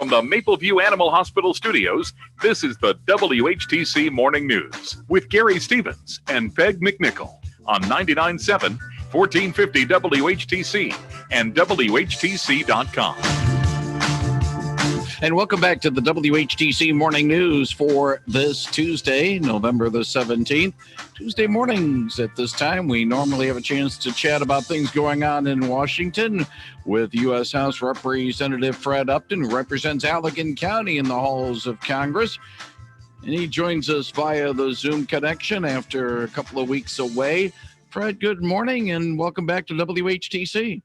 From the Mapleview Animal Hospital studios, this is the WHTC Morning News with Gary Stevens and Peg McNichol on 99.7, 1450 WHTC and WHTC.com. And welcome back to the WHTC Morning News for this Tuesday, November the 17th. Tuesday mornings at this time, we normally have a chance to chat about things going on in Washington with U.S. House Representative Fred Upton, who represents Allegan County in the halls of Congress. And he joins us via the Zoom connection after a couple of weeks away. Fred, good morning and welcome back to WHTC.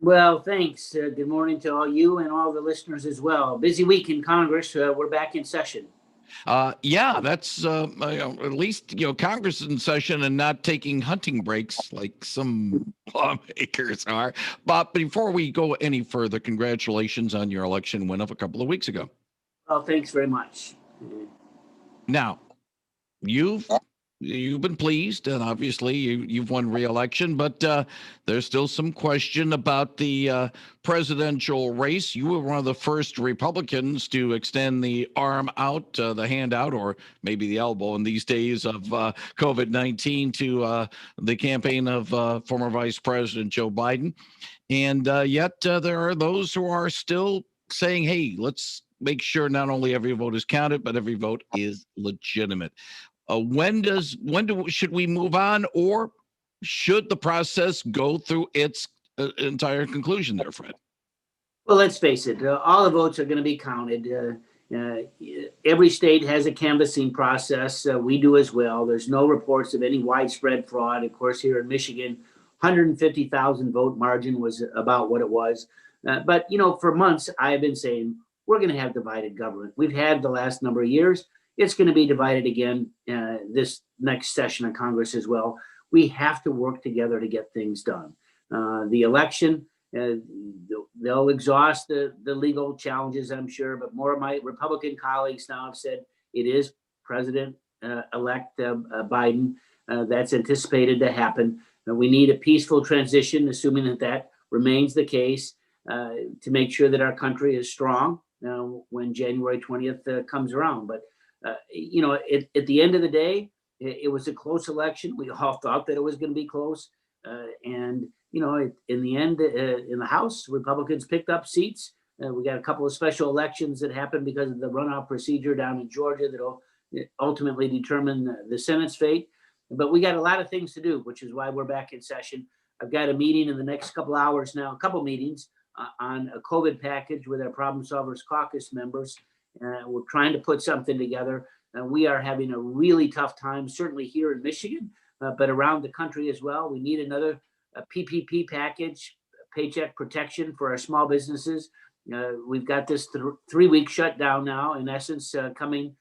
Well, thanks. Good morning to all you and all the listeners as well. Busy week in Congress. We're back in session. That's at least, Congress is in session and not taking hunting breaks like some lawmakers are. But before we go any further, congratulations on your election win of a couple of weeks ago. Well, thanks very much. Now, you've been pleased, and obviously you've won re-election, but there's still some question about the presidential race. You were one of the first Republicans to extend the arm out, the hand out, or maybe the elbow in these days of COVID-19 to the campaign of former Vice President Joe Biden. And yet there are those who are still saying, hey, let's make sure not only every vote is counted, but every vote is legitimate. Should we move on, or should the process go through its entire conclusion there, Fred? Well, let's face it, all the votes are going to be counted. Every state has a canvassing process. We do as well. There's no reports of any widespread fraud. Of course, here in Michigan, 150,000 vote margin was about what it was. But, for months, I've been saying we're going to have divided government. We've had the last number of years. It's going to be divided again this next session of Congress as well. We have to work together to get things done. The election, they'll exhaust the legal challenges, I'm sure, but more of my Republican colleagues now have said it is President-elect Biden. That's anticipated to happen. We need a peaceful transition, assuming that remains the case, to make sure that our country is strong when January 20th comes around. But at the end of the day, it was a close election. We all thought that it was going to be close. In the end, in the House, Republicans picked up seats. We got a couple of special elections that happened because of the runoff procedure down in Georgia that will ultimately determine the Senate's fate. But we got a lot of things to do, which is why we're back in session. I've got a meeting in the next couple hours now, a couple meetings on a COVID package with our Problem Solvers Caucus members. We're trying to put something together. We are having a really tough time, certainly here in Michigan, but around the country as well. We need another PPP package, paycheck protection for our small businesses. We've got this 3-week shutdown now, in essence, coming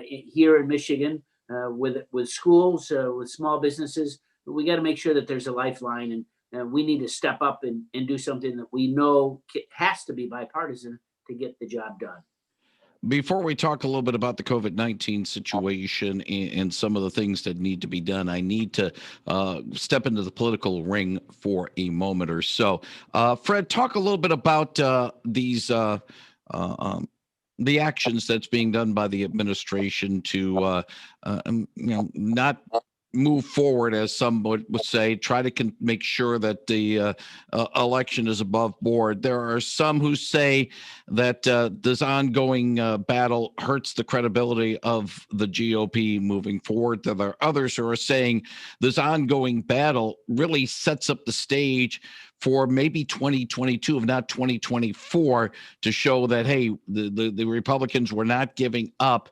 here in Michigan with schools, with small businesses. We got to make sure that there's a lifeline, and we need to step up and do something that we know has to be bipartisan to get the job done. Before we talk a little bit about the COVID-19 situation and some of the things that need to be done, I need to step into the political ring for a moment or so. Fred, talk a little bit about these the actions that's being done by the administration to not move forward, as some would say, try to make sure that the election is above board. There are some who say that this ongoing battle hurts the credibility of the GOP moving forward. There are others who are saying this ongoing battle really sets up the stage for maybe 2022, if not 2024, to show that, hey, the Republicans were not giving up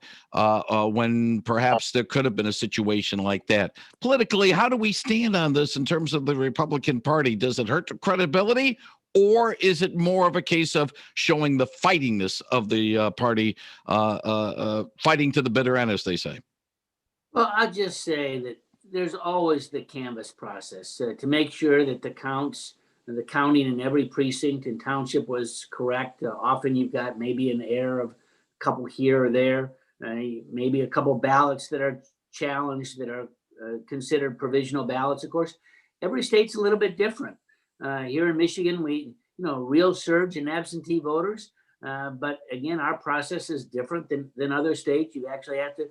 when perhaps there could have been a situation like that. Politically, how do we stand on this in terms of the Republican Party? Does it hurt the credibility, or is it more of a case of showing the fightingness of the party, fighting to the bitter end, as they say? Well, I'll just say that there's always the canvass process to make sure that the counting in every precinct and township was correct. Often you've got maybe an error of a couple here or there, maybe a couple ballots that are challenged that are considered provisional ballots. Of course, every state's a little bit different. Here in Michigan, we real surge in absentee voters. But again, our process is different than other states. You actually have to,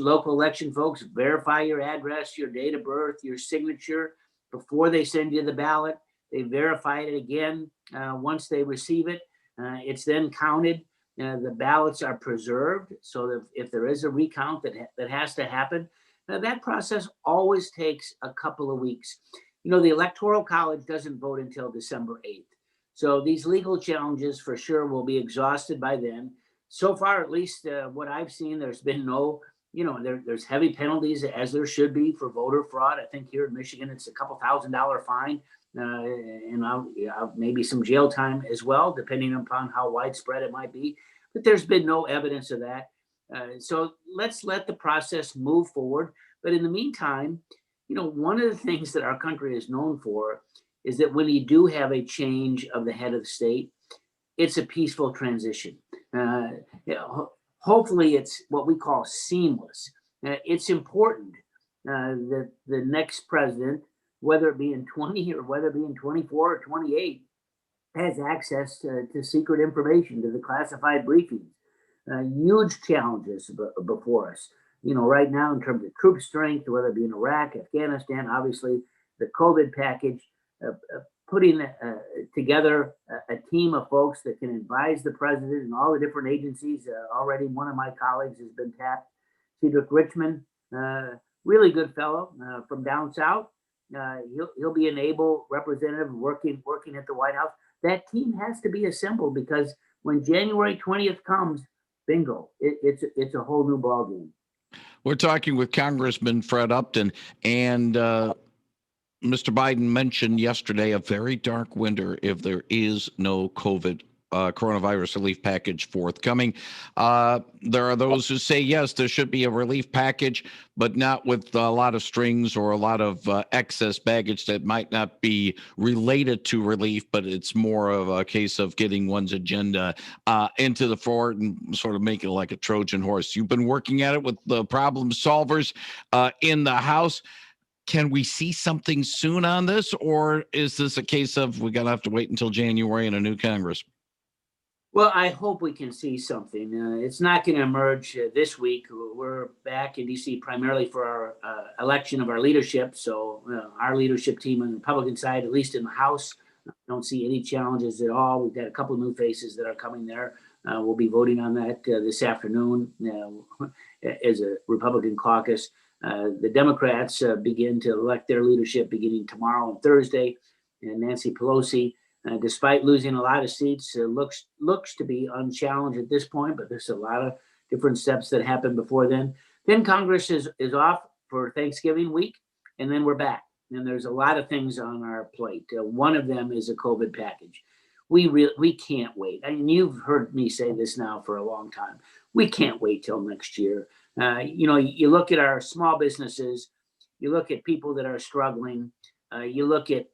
local election folks verify your address, your date of birth, your signature before they send you the ballot. They verify it again once they receive it. It's then counted. The ballots are preserved, so that if there is a recount that has to happen, that process always takes a couple of weeks. The Electoral College doesn't vote until December 8th. So these legal challenges for sure will be exhausted by then. So far, at least what I've seen, there's been no, there's heavy penalties, as there should be, for voter fraud. I think here in Michigan, it's a couple $1,000 fine, and maybe some jail time as well, depending upon how widespread it might be. But there's been no evidence of that. So let's let the process move forward. But in the meantime, one of the things that our country is known for is that when you do have a change of the head of the state, it's a peaceful transition. Hopefully it's what we call seamless. It's important that the next president, whether it be in 20 or whether it be in 24 or 28, has access to secret information, to the classified briefings. Huge challenges before us. Right now in terms of troop strength, whether it be in Iraq, Afghanistan, obviously the COVID package, putting together a team of folks that can advise the president and all the different agencies. Already one of my colleagues has been tapped, Cedric Richmond, really good fellow from down south. He'll be an able representative working at the White House. That team has to be assembled because when January 20th comes, bingo, it's a whole new ballgame. We're talking with Congressman Fred Upton, and Mr. Biden mentioned yesterday a very dark winter if there is no coronavirus relief package forthcoming. There are those who say, yes, there should be a relief package, but not with a lot of strings or a lot of excess baggage that might not be related to relief, but it's more of a case of getting one's agenda into the fore and sort of make it like a Trojan horse. You've been working at it with the problem solvers in the House. Can we see something soon on this, or is this a case of we're going to have to wait until January and a new Congress? Well, I hope we can see something. It's not going to emerge this week. We're back in D.C. primarily for our election of our leadership. So our leadership team on the Republican side, at least in the House, don't see any challenges at all. We've got a couple of new faces that are coming there. We'll be voting on that this afternoon as a Republican caucus. The Democrats begin to elect their leadership beginning tomorrow and Thursday. And Nancy Pelosi, despite losing a lot of seats, looks to be unchallenged at this point, but there's a lot of different steps that happen before then. Then Congress is off for Thanksgiving week, and then we're back. And there's a lot of things on our plate. One of them is a COVID package. We can't wait. I mean, you've heard me say this now for a long time. We can't wait till next year. You look at our small businesses, you look at people that are struggling, you look at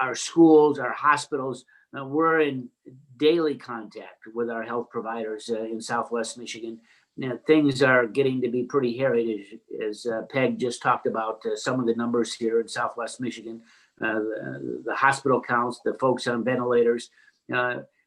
our schools, our hospitals. We're in daily contact with our health providers in Southwest Michigan. Things are getting to be pretty hairy, as Peg just talked about some of the numbers here in Southwest Michigan, the hospital counts, the folks on ventilators.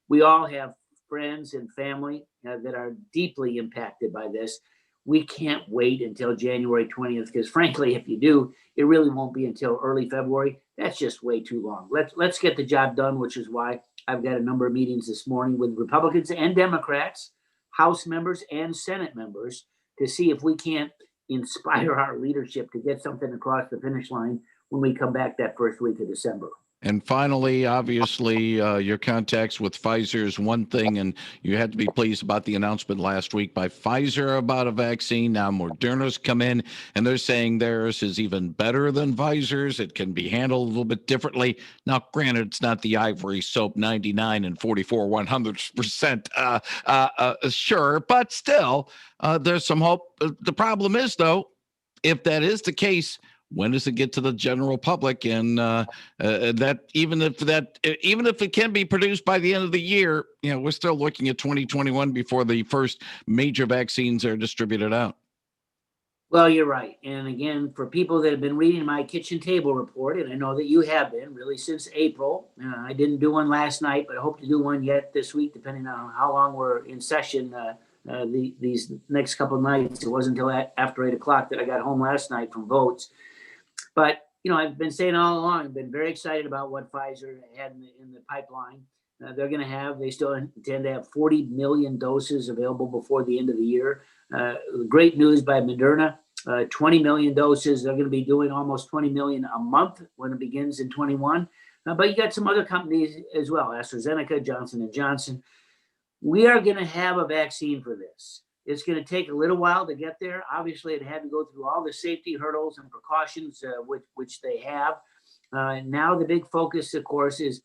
We all have friends and family that are deeply impacted by this. We can't wait until January 20th because, frankly, if you do, it really won't be until early February. That's just way too long. Let's get the job done, which is why I've got a number of meetings this morning with Republicans and Democrats, House members and Senate members, to see if we can't inspire our leadership to get something across the finish line when we come back that first week of December. And finally, obviously, your contacts with Pfizer is one thing, and you had to be pleased about the announcement last week by Pfizer about a vaccine. Now Moderna's come in, and they're saying theirs is even better than Pfizer's. It can be handled a little bit differently. Now, granted, it's not the ivory soap 99 and 44/100%, sure, but still, there's some hope. The problem is, though, if that is the case, when does it get to the general public? And that even if it can be produced by the end of the year, we're still looking at 2021 before the first major vaccines are distributed out. Well, you're right. And again, for people that have been reading my kitchen table report, and I know that you have been really since April, I didn't do one last night, but I hope to do one yet this week, depending on how long we're in session these next couple of nights. It wasn't until after 8 o'clock that I got home last night from votes. But, I've been saying all along, I've been very excited about what Pfizer had in the pipeline. They still intend to have 40 million doses available before the end of the year. Great news by Moderna. 20 million doses. They're going to be doing almost 20 million a month when it begins in 21. But you got some other companies as well, AstraZeneca, Johnson & Johnson. We are going to have a vaccine for this. It's going to take a little while to get there. Obviously, it had to go through all the safety hurdles and precautions, which they have. Now the big focus, of course, is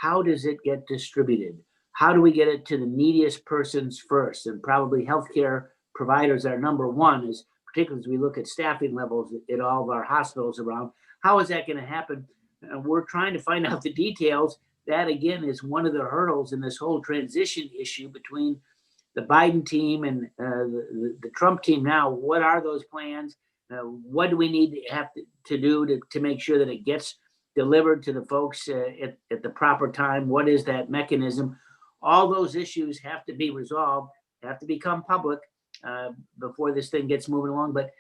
how does it get distributed? How do we get it to the neediest persons first? And probably healthcare providers are number one, is particularly as we look at staffing levels at all of our hospitals around. How is that going to happen? We're trying to find out the details. That, again, is one of the hurdles in this whole transition issue between the Biden team and the Trump team now. What are those plans? What do we need to do to make sure that it gets delivered to the folks at the proper time? What is that mechanism? All those issues have to be resolved, have to become public before this thing gets moving along. But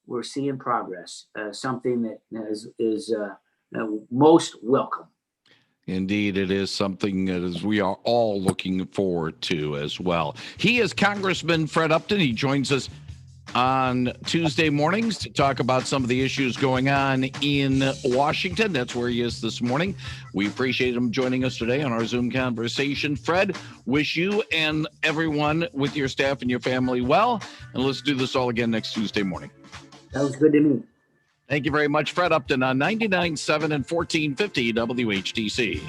we're seeing progress, something that is most welcome. Indeed, it is something that we are all looking forward to as well. He is Congressman Fred Upton. He joins us on Tuesday mornings to talk about some of the issues going on in Washington. That's where he is this morning. We appreciate him joining us today on our Zoom conversation. Fred, wish you and everyone with your staff and your family well, and let's do this all again next Tuesday morning. Sounds good to me. Thank you very much, Fred Upton on 99.7 and 1450 WHTC.